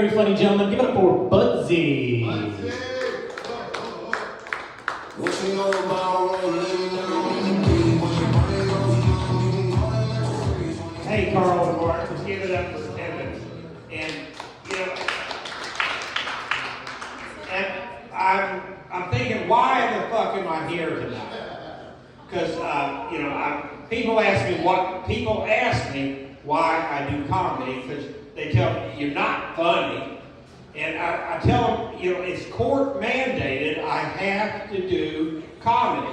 Very funny gentlemen, give it up for Budsy. What you know about Hey, Carl and Mark, let's give it up for Henderson. And, you know, and I'm thinking, why the fuck am I here tonight? Because, you know, people ask me why I do comedy, because they tell me you're not funny. And I tell them, you know, it's court mandated, I have to do comedy.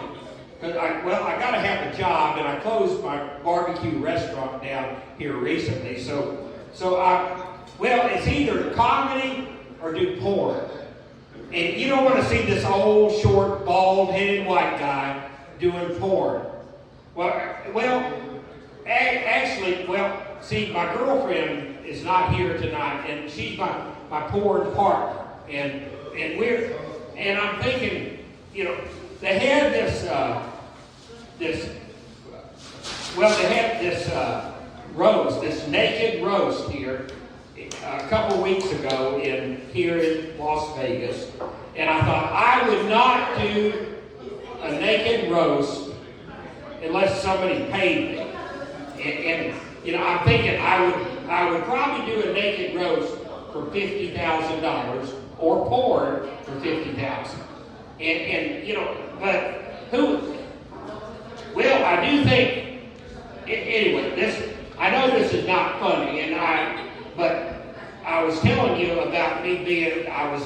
Because I got to have a job, and I closed my barbecue restaurant down here recently. It's either comedy or do porn. And you don't want to see this old, short, bald-headed white guy doing porn. See, my girlfriend is not here tonight, and she's my porn partner. And I'm thinking, you know, they had this roast, this naked roast here a couple weeks ago here in Las Vegas, and I thought I would not do a naked roast unless somebody paid me. And you know, I'm thinking I would probably do a naked roast for $50,000 or porn for $50,000. And you know, but who? Well, I do think. Anyway, I know this is not funny, but I was telling you about me being. I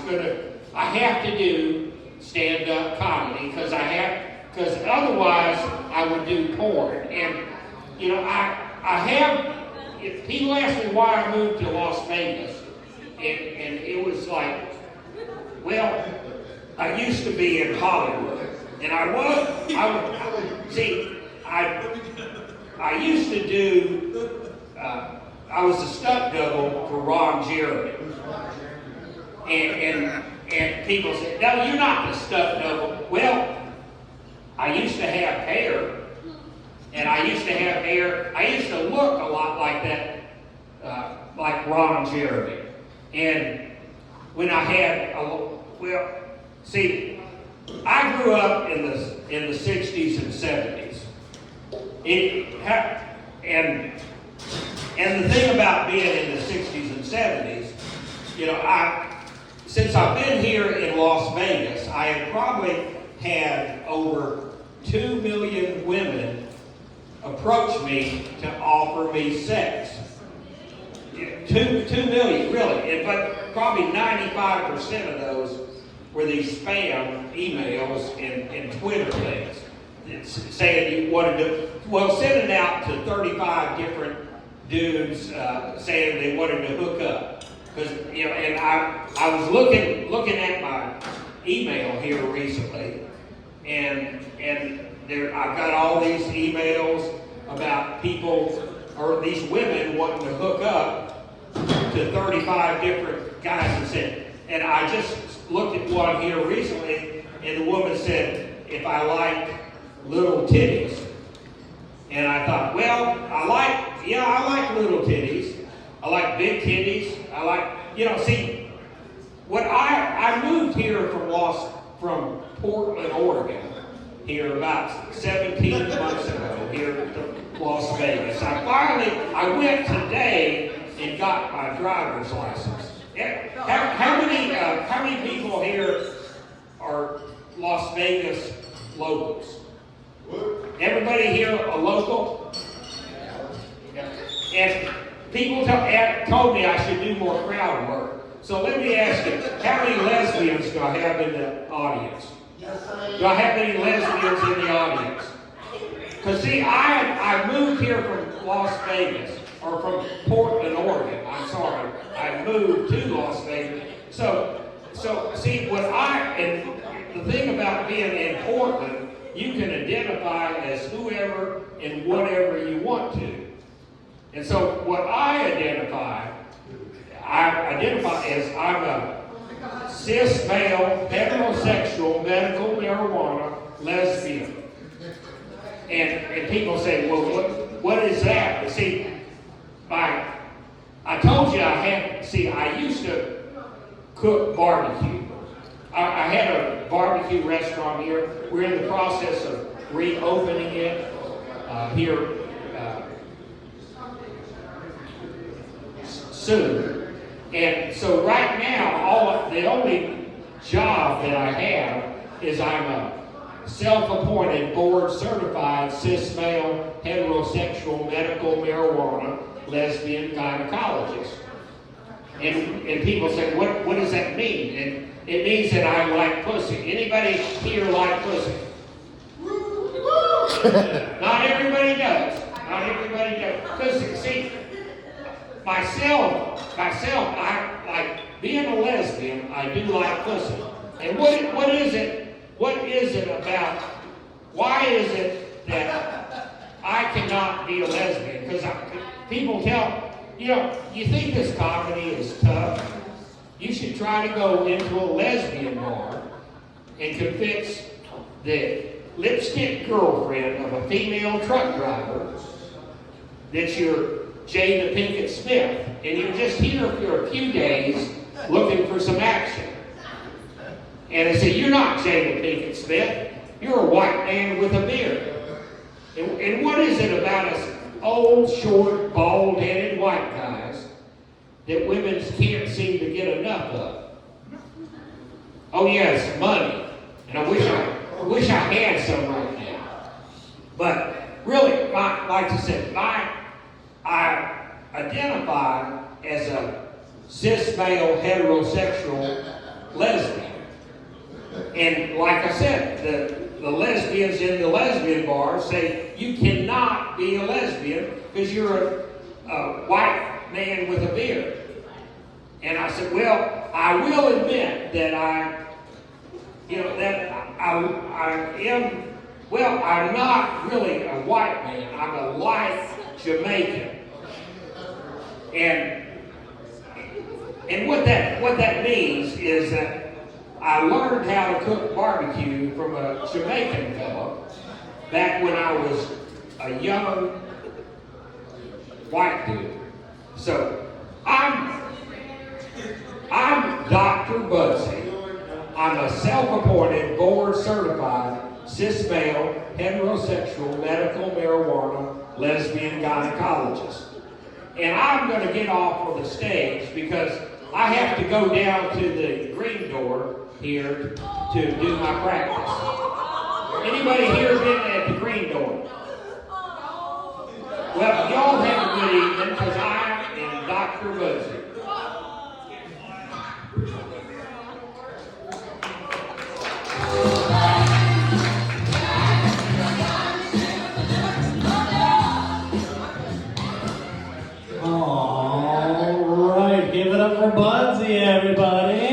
have to do stand-up comedy because otherwise I would do porn. And you know, if people ask me why I moved to Las Vegas, and it was like, well, I used to be in Hollywood, and I used to do, I was a stunt double for Ron Jeremy. And people say, no, you're not the stunt double. Well, I used to have hair, and I used to look a lot like that, like Ron Jeremy. And when I had, I grew up in the 60s and 70s. And the thing about being in the 60s and 70s, you know, since I've been here in Las Vegas, I have probably had over 2 million women approach me to offer me sex. 2 million, really. But probably 95% of those were these spam emails and Twitter things saying you wanted to, send it out to 35 different dudes saying they wanted to hook up. Because, you know, and I was looking at my email here recently, and I've got all these emails about people, or these women wanting to hook up to 35 different guys, and I just looked at one here recently, and the woman said, if I liked little titties. And I thought, well, I like little titties. I like big titties. I like, you know, see, I moved here from Portland, Oregon, here about 17 months ago, here to Las Vegas. I went today and got my driver's license. How many people here are Las Vegas locals? Everybody here a local? And people told me I should do more crowd work. So let me ask you, how many lesbians do I have in the audience? Do I have any lesbians in the audience? Because see, I moved here from Las Vegas, or from Portland, Oregon. I'm sorry. I moved to Las Vegas. So see, and the thing about being in Portland, you can identify as whoever and whatever you want to. And so what I identify as I'm a cis male, heterosexual, medical marijuana lesbian. And people say, well, what is that? See, I told you I used to cook barbecue. I had a barbecue restaurant here. We're in the process of reopening it here soon. And so right now, the only job that I have is I'm a self-appointed, board-certified cis-male, heterosexual, medical marijuana, lesbian gynecologist. And people say, what does that mean? And it means that I like pussy. Anybody here like pussy? Not everybody does. Not everybody does. Because, see, myself, I like being a lesbian, I do like pussy. And what is it about, why is it that I cannot be a lesbian? Because people tell, you think this comedy is tough? You should try to go into a lesbian bar and convince the lipstick girlfriend of a female truck driver that you're Jada Pinkett Smith, and you're just here for a few days looking for some action. And I say, you're not Jada Pinkett Smith, you're a white man with a beard. And what is it about us old, short, bald-headed white guys that women can't seem to get enough of? Oh yes, money. And I wish I had some right now. But really, like I said, I identify as a cis-male heterosexual lesbian. And like I said, the lesbians in the lesbian bar say you cannot be a lesbian because you're a white man with a beard. And I said, well, I will admit that I'm not really a white man. I'm a light Jamaican. And what that means is that I learned how to cook barbecue from a Jamaican fellow back when I was a young white dude. So I'm Dr. Budsy. I'm a self-appointed, board-certified, cis-male, heterosexual, medical marijuana, lesbian gynecologist. And I'm going to get off of the stage because I have to go down to the green door here to do my practice. Anybody here been at the green door? Well, y'all have a good evening because I am Dr. Budsy. All right, give it up for Budsy, everybody.